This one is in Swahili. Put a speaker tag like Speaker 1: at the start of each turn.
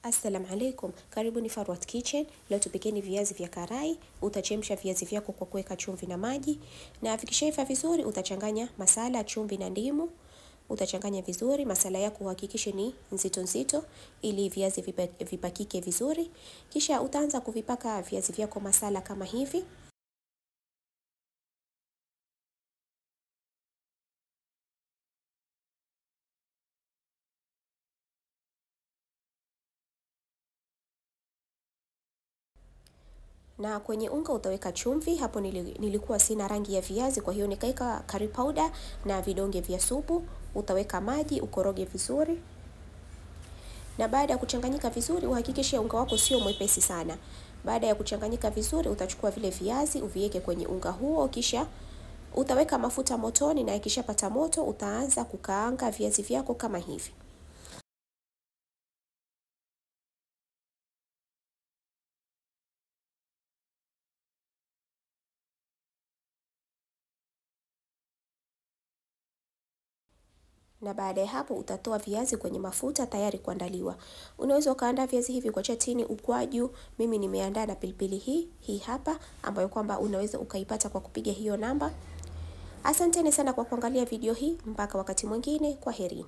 Speaker 1: Assalamu alaikum, karibu ni Farwat Kitchen. Leo tupikeni viazi vya karai. Utachemsha viazi vyako kwa kuweka chumvi na maji, na vikishaiva vizuri utachanganya masala, chumvi na ndimu. Utachanganya vizuri, masala yako uhakikishe ni nzito nzito ili viazi vipakike vizuri. Kisha utaanza kuvipaka viazi vyako masala kama hivi. Na kwenye unga utaweka chumvi. Hapo nilikuwa sina rangi ya viazi, kwa hiyo nikaeka curry powder na vidonge vya supu. Utaweka maji, ukoroge vizuri. Na baada ya kuchanganyika vizuri, uhakikishe unga wako sio mwepesi sana. Baada ya kuchanganyika vizuri, utachukua vile viazi, uviweke kwenye unga huo, kisha utaweka mafuta motoni, na ikishapata moto, utaanza kukaanga viazi vyako kama hivi. Na baada ya hapo utatoa viazi kwenye mafuta tayari kuandaliwa. Unaweza ukaandaa viazi hivi kwa chatini, ukwaju. Mimi nimeandaa na pilipili hii hapa, ambayo kwamba unaweza ukaipata kwa kupiga hiyo namba. Asanteni sana kwa kuangalia video hii, mpaka wakati mwingine, kwaherini.